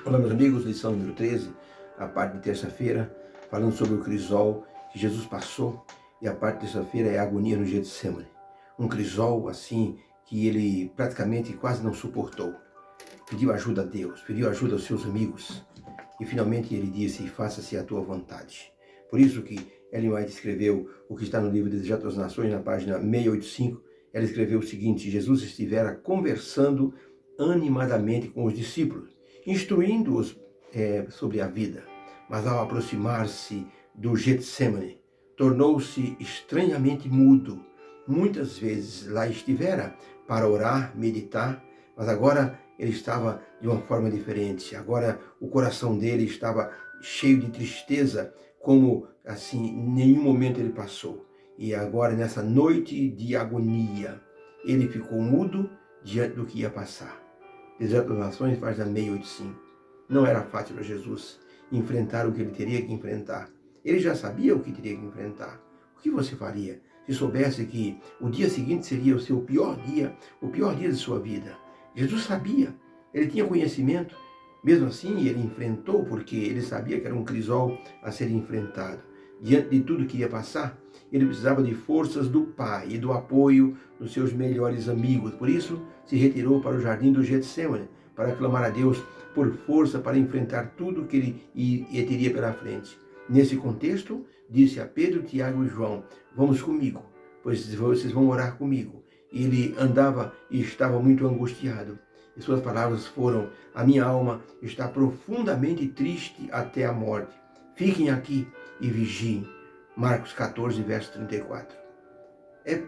Olá, meus amigos, lição número 13, a parte de terça-feira, falando sobre o crisol que Jesus passou, e a parte de terça-feira é a agonia no Getsemane. Um crisol, assim, que ele praticamente quase não suportou. Pediu ajuda a Deus, pediu ajuda aos seus amigos, e finalmente ele disse, faça-se a tua vontade. Por isso que Ellen White escreveu o que está no livro Desejar das Nações, na página 685, ela escreveu o seguinte: Jesus estivera conversando animadamente com os discípulos, instruindo-os sobre a vida, mas ao aproximar-se do Getsemane, tornou-se estranhamente mudo. Muitas vezes lá estivera para orar, meditar, mas agora ele estava de uma forma diferente. Agora o coração dele estava cheio de tristeza, como assim em nenhum momento ele passou. E agora nessa noite de agonia, ele ficou mudo diante do que ia passar. Deserto das Nações, página 685. Não era fácil para Jesus enfrentar o que ele teria que enfrentar. Ele já sabia o que teria que enfrentar. O que você faria se soubesse que o dia seguinte seria o seu pior dia, o pior dia de sua vida? Jesus sabia, ele tinha conhecimento. Mesmo assim, ele enfrentou, porque ele sabia que era um crisol a ser enfrentado. Diante de tudo que ia passar, ele precisava de forças do Pai e do apoio dos seus melhores amigos. Por isso, se retirou para o jardim do Getsemane, para clamar a Deus por força para enfrentar tudo que ele teria pela frente. Nesse contexto, disse a Pedro, Tiago e João, vamos comigo, pois vocês vão orar comigo. Ele andava e estava muito angustiado. E suas palavras foram, a minha alma está profundamente triste até a morte. Fiquem aqui e vigiem. Marcos 14, verso 34.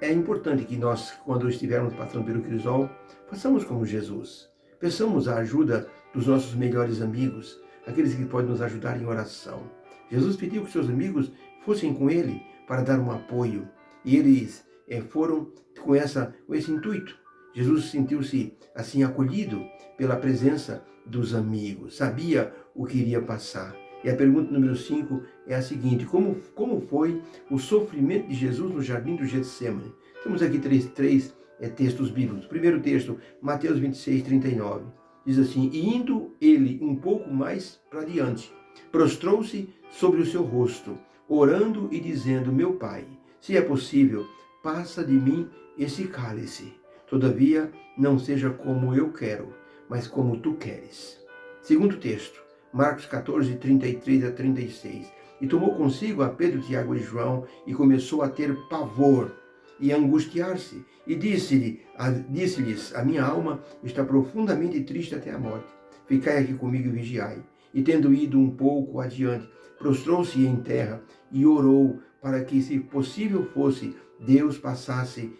É importante que nós, quando estivermos passando pelo crisol, façamos como Jesus. Peçamos a ajuda dos nossos melhores amigos, aqueles que podem nos ajudar em oração. Jesus pediu que seus amigos fossem com ele para dar um apoio. E eles foram com esse intuito. Jesus sentiu-se assim acolhido pela presença dos amigos. Sabia o que iria passar. E a pergunta número 5 é a seguinte: como foi o sofrimento de Jesus no jardim do Getsemane? Temos aqui três textos bíblicos. Primeiro texto, Mateus 26, 39. Diz assim: e indo ele um pouco mais para diante, prostrou-se sobre o seu rosto, orando e dizendo: meu Pai, se é possível, passa de mim esse cálice. Todavia, não seja como eu quero, mas como tu queres. Segundo texto, Marcos 14, 33 a 36. E tomou consigo a Pedro, Tiago e João, e começou a ter pavor e a angustiar-se. E disse-lhes, a minha alma está profundamente triste até a morte. Ficai aqui comigo e vigiai. E tendo ido um pouco adiante, prostrou-se em terra e orou para que, se possível fosse, Deus passasse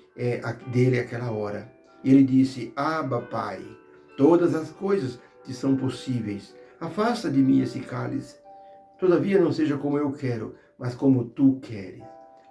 dele aquela hora. E ele disse: Abba, Pai, todas as coisas te são possíveis. Afasta de mim esse cálice. Todavia não seja como eu quero, mas como tu queres.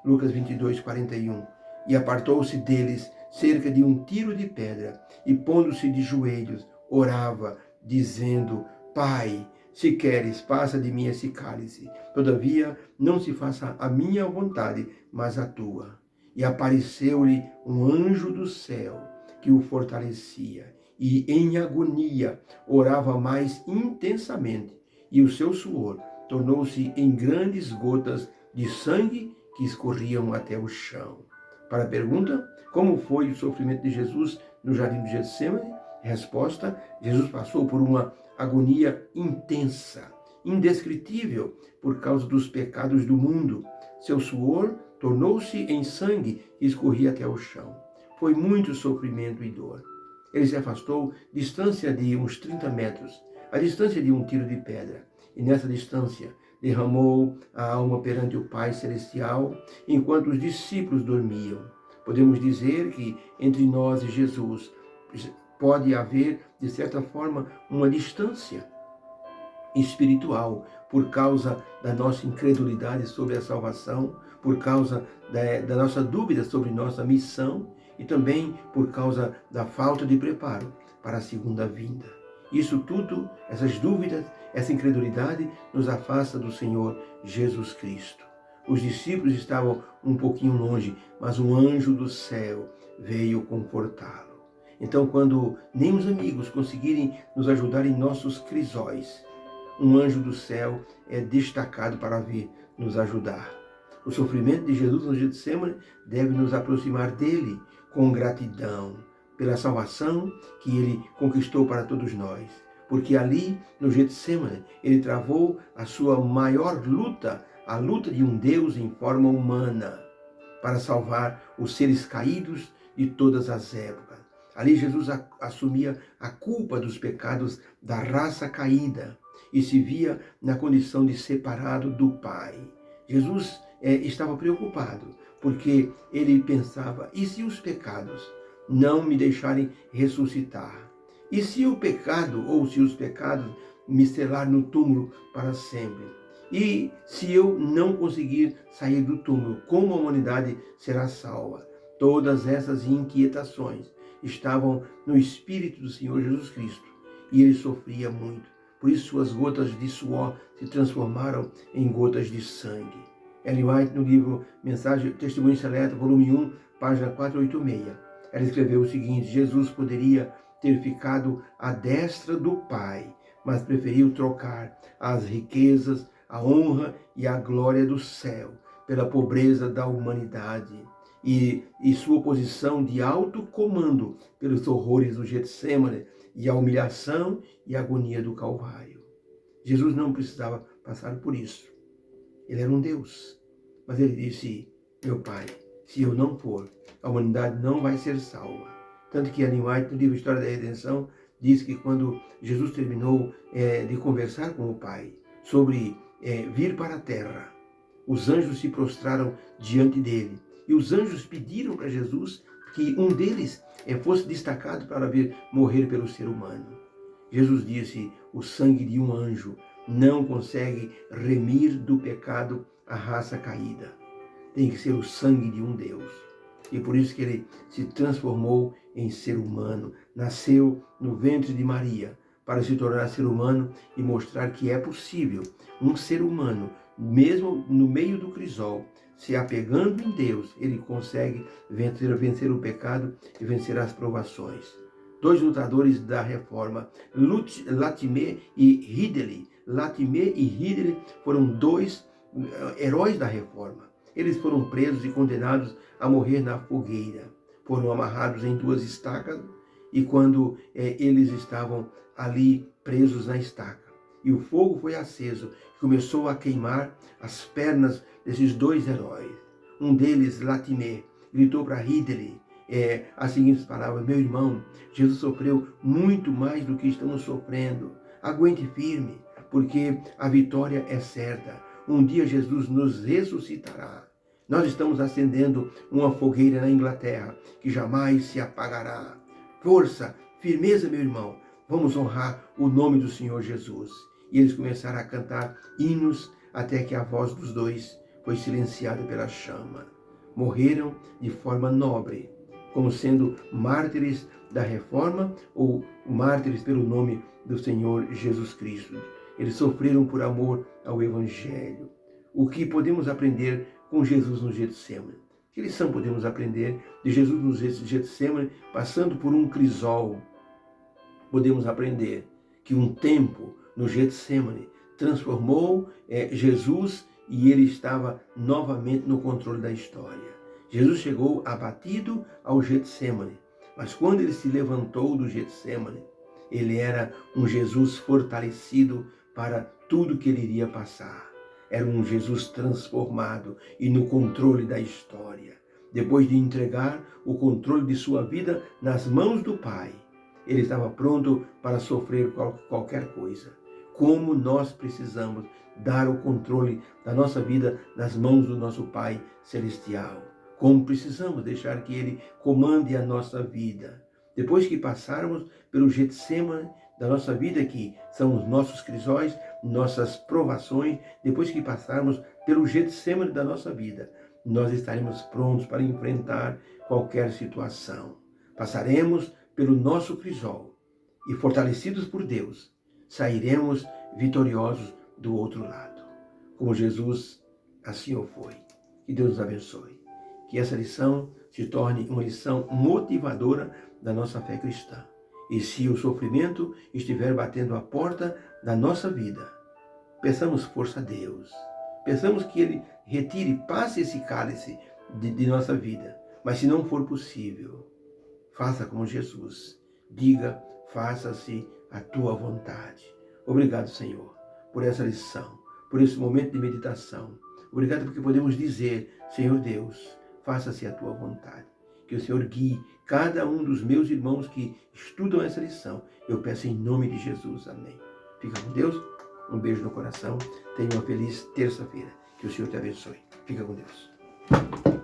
Lucas 22, 41. E apartou-se deles cerca de um tiro de pedra, e pondo-se de joelhos, orava, dizendo: Pai, se queres, passa de mim esse cálice. Todavia não se faça a minha vontade, mas a tua. E apareceu-lhe um anjo do céu, que o fortalecia, e em agonia orava mais intensamente, e o seu suor tornou-se em grandes gotas de sangue que escorriam até o chão. Para a pergunta, como foi o sofrimento de Jesus no jardim de Getsemane? Resposta: Jesus passou por uma agonia intensa, indescritível, por causa dos pecados do mundo. Seu suor tornou-se em sangue que escorria até o chão. Foi muito sofrimento e dor. Ele se afastou distância de uns 30 metros, a distância de um tiro de pedra. E nessa distância derramou a alma perante o Pai Celestial, enquanto os discípulos dormiam. Podemos dizer que entre nós e Jesus pode haver, de certa forma, uma distância espiritual, por causa da nossa incredulidade sobre a salvação, por causa da nossa dúvida sobre nossa missão e também por causa da falta de preparo para a segunda vinda. Isso tudo, essas dúvidas, essa incredulidade nos afasta do Senhor Jesus Cristo. Os discípulos estavam um pouquinho longe, mas um anjo do céu veio confortá-lo. Então, quando nem os amigos conseguirem nos ajudar em nossos crisóis, um anjo do céu é destacado para vir nos ajudar. O sofrimento de Jesus no Getsemane deve nos aproximar dele com gratidão pela salvação que ele conquistou para todos nós. Porque ali, no Getsemane, ele travou a sua maior luta, a luta de um Deus em forma humana, para salvar os seres caídos de todas as épocas. Ali Jesus assumia a culpa dos pecados da raça caída e se via na condição de separado do Pai. Jesus estava preocupado, porque ele pensava, e se os pecados não me deixarem ressuscitar? E se o pecado, ou se os pecados me selar no túmulo para sempre? E se eu não conseguir sair do túmulo, como a humanidade será salva? Todas essas inquietações estavam no espírito do Senhor Jesus Cristo, e ele sofria muito. Por isso suas gotas de suor se transformaram em gotas de sangue. Ellen White, no livro Mensagem, Testemunho Seleto, volume 1, página 486, ela escreveu o seguinte: Jesus poderia ter ficado à destra do Pai, mas preferiu trocar as riquezas, a honra e a glória do céu pela pobreza da humanidade e sua posição de alto comando pelos horrores do Getsemane e a humilhação e a agonia do Calvário. Jesus não precisava passar por isso. Ele era um Deus, mas ele disse: meu Pai, se eu não for, a humanidade não vai ser salva. Tanto que Ellen White, no livro História da Redenção, diz que quando Jesus terminou de conversar com o Pai sobre vir para a terra, os anjos se prostraram diante dele. E os anjos pediram para Jesus que um deles fosse destacado para vir morrer pelo ser humano. Jesus disse: o sangue de um anjo não consegue remir do pecado a raça caída. Tem que ser o sangue de um Deus. E por isso que ele se transformou em ser humano, nasceu no ventre de Maria, para se tornar ser humano e mostrar que é possível um ser humano, mesmo no meio do crisol, se apegando em Deus, ele consegue vencer o pecado e vencer as provações. Dois lutadores da Reforma, Latimer e Ridley. Latimer e Ridley foram dois heróis da Reforma. Eles foram presos e condenados a morrer na fogueira. Foram amarrados em duas estacas e quando eles estavam ali presos na estaca, e o fogo foi aceso, começou a queimar as pernas desses dois heróis. Um deles, Latimer, gritou para Ridley as seguintes palavras: meu irmão, Jesus sofreu muito mais do que estamos sofrendo. Aguente firme, porque a vitória é certa. Um dia Jesus nos ressuscitará. Nós estamos acendendo uma fogueira na Inglaterra que jamais se apagará. Força, firmeza, meu irmão. Vamos honrar o nome do Senhor Jesus. E eles começaram a cantar hinos até que a voz dos dois foi silenciada pela chama. Morreram de forma nobre, como sendo mártires da Reforma ou mártires pelo nome do Senhor Jesus Cristo. Eles sofreram por amor ao Evangelho. O que podemos aprender com Jesus no Getsemane? Que lição podemos aprender de Jesus no Getsemane, passando por um crisol? Podemos aprender que um tempo no Getsemane transformou Jesus e ele estava novamente no controle da história. Jesus chegou abatido ao Getsemane, mas quando ele se levantou do Getsemane, ele era um Jesus fortalecido para tudo que ele iria passar. Era um Jesus transformado e no controle da história. Depois de entregar o controle de sua vida nas mãos do Pai, ele estava pronto para sofrer qualquer coisa. Como nós precisamos dar o controle da nossa vida nas mãos do nosso Pai Celestial. Como precisamos deixar que Ele comande a nossa vida. Depois que passarmos pelo Getsemane da nossa vida, que são os nossos crisóis, nossas provações, depois que passarmos pelo Getsemane da nossa vida, nós estaremos prontos para enfrentar qualquer situação. Passaremos pelo nosso crisol e, fortalecidos por Deus, sairemos vitoriosos do outro lado. Como Jesus, assim o foi. Que Deus nos abençoe. Que essa lição se torne uma lição motivadora da nossa fé cristã. E se o sofrimento estiver batendo a porta da nossa vida, peçamos força a Deus. Peçamos que Ele retire, passe esse cálice de nossa vida. Mas se não for possível, faça como Jesus. Diga, faça-se a tua vontade. Obrigado, Senhor, por essa lição, por esse momento de meditação. Obrigado porque podemos dizer, Senhor Deus, faça-se a tua vontade. Que o Senhor guie cada um dos meus irmãos que estudam essa lição. Eu peço em nome de Jesus. Amém. Fica com Deus. Um beijo no coração. Tenha uma feliz terça-feira. Que o Senhor te abençoe. Fica com Deus.